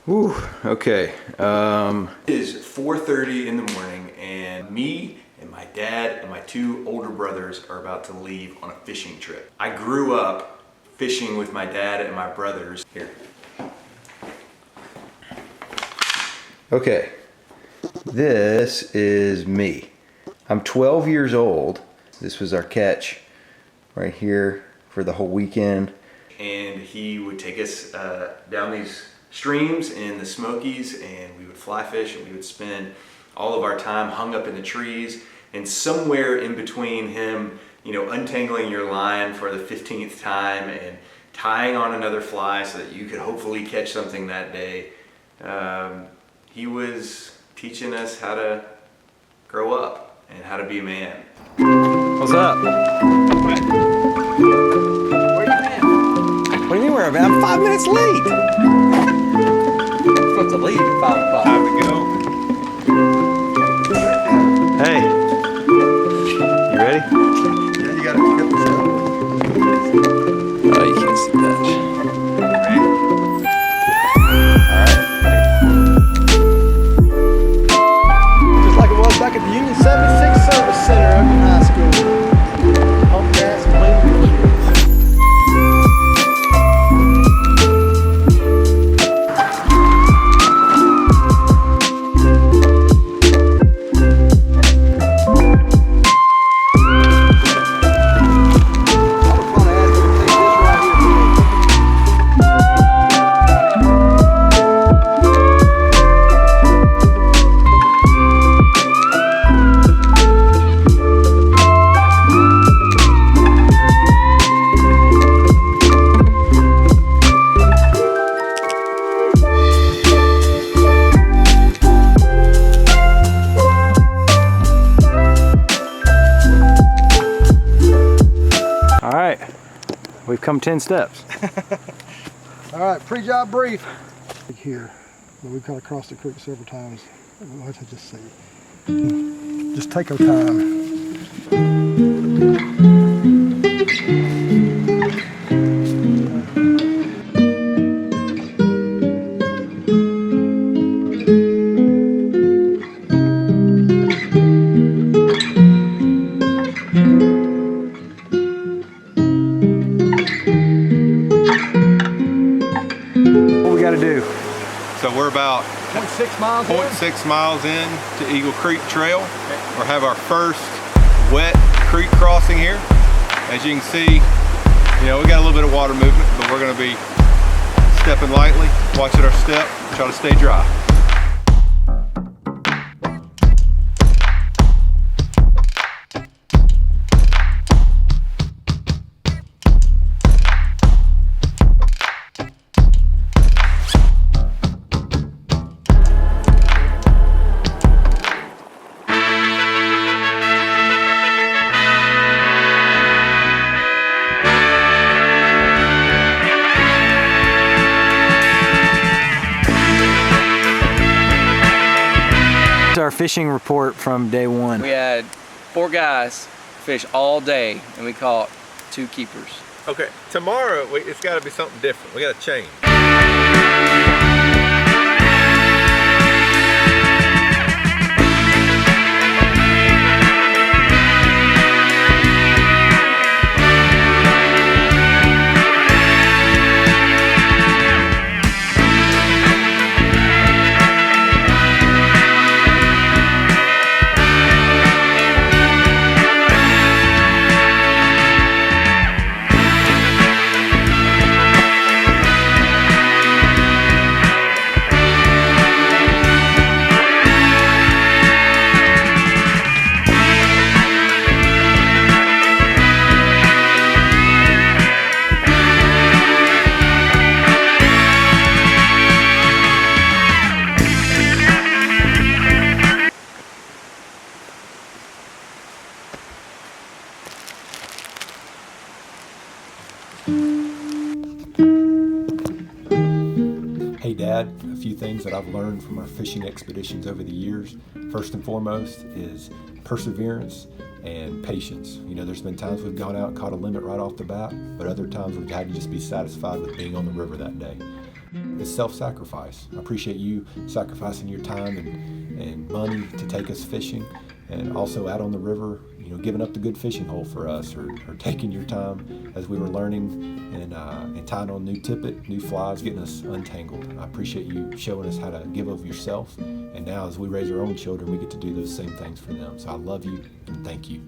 Whew, okay. It is 4:30 in the morning and me and my dad and my two older brothers are about to leave on a fishing trip. I grew up fishing with my dad and my brothers. Here. Okay, this is me. I'm 12 years old. This was our catch right here for the whole weekend. And he would take us down these streams in the Smokies, and we would fly fish, and we would spend all of our time hung up in the trees. And somewhere in between him, you know, untangling your line for the 15th time and tying on another fly so that you could hopefully catch something that day, he was teaching us how to grow up and how to be a man. What's up? Where you at? What do you mean where I'm at? I'm 5 minutes late. I'm supposed to leave at 5 o'clock. Time to go. Hey. You ready? Yeah, you gotta pick up the Oh, you can't see that. Ready? Just like it was back at the Union 76 Service Center up in high school. Pump gas and clean windshields. All right. We've come 10 steps. All right, pre-job brief. Here, but we've got to cross the creek several times. Let's just see. Just take our time. What we got to do? So we're about 0.6 miles in. 0.6 miles in to Eagle Creek Trail. We'll have our first wet creek crossing here. As you can see, you know, we got a little bit of water movement, but we're going to be stepping lightly, watching our step, try to stay dry. Our fishing report from day one. We had 4 guys fish all day and we caught 2 keepers. Okay, tomorrow it's got to be something different. We got to change. Hey Dad, a few things that I've learned from our fishing expeditions over the years. First and foremost is perseverance and patience. You know, there's been times we've gone out and caught a limit right off the bat, but other times we've had to just be satisfied with being on the river that day. is self-sacrifice. I appreciate you sacrificing your time and money to take us fishing, and also out on the river, giving up the good fishing hole for us, or taking your time as we were learning and tying on new tippet, new flies, getting us untangled. I appreciate you showing us how to give of yourself, and now as we raise our own children, we get to do those same things for them. So I love you and thank you.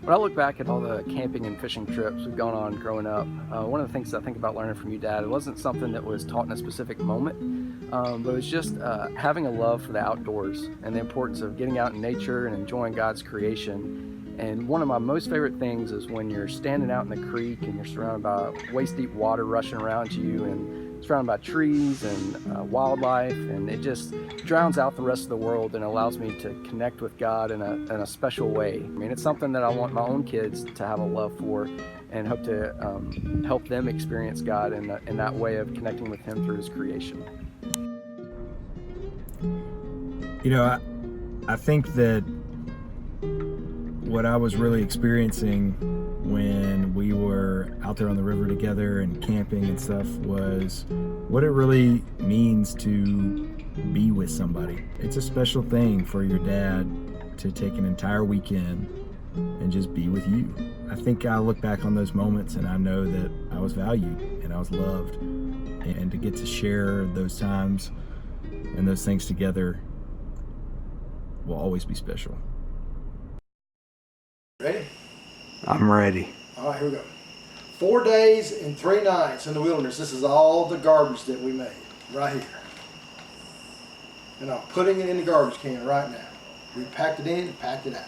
When I look back at all the camping and fishing trips we've gone on growing up, one of the things I think about learning from you, Dad, it wasn't something that was taught in a specific moment, but it was just having a love for the outdoors and the importance of getting out in nature and enjoying God's creation. And one of my most favorite things is when you're standing out in the creek and you're surrounded by waist-deep water rushing around you and surrounded by trees and wildlife, and it just drowns out the rest of the world and allows me to connect with God in a special way. I mean, it's something that I want my own kids to have a love for, and hope to help them experience God in that way of connecting with Him through His creation. I think that what I was really experiencing when we were out there on the river together and camping and stuff was what it really means to be with somebody. It's a special thing for your dad to take an entire weekend and just be with you. I think I look back on those moments and I know that I was valued and I was loved, and to get to share those times and those things together will always be special. Ready? I'm ready. All right, here we go. 4 days and 3 nights in the wilderness. This is all the garbage that we made right here. And I'm putting it in the garbage can right now. We packed it in and packed it out.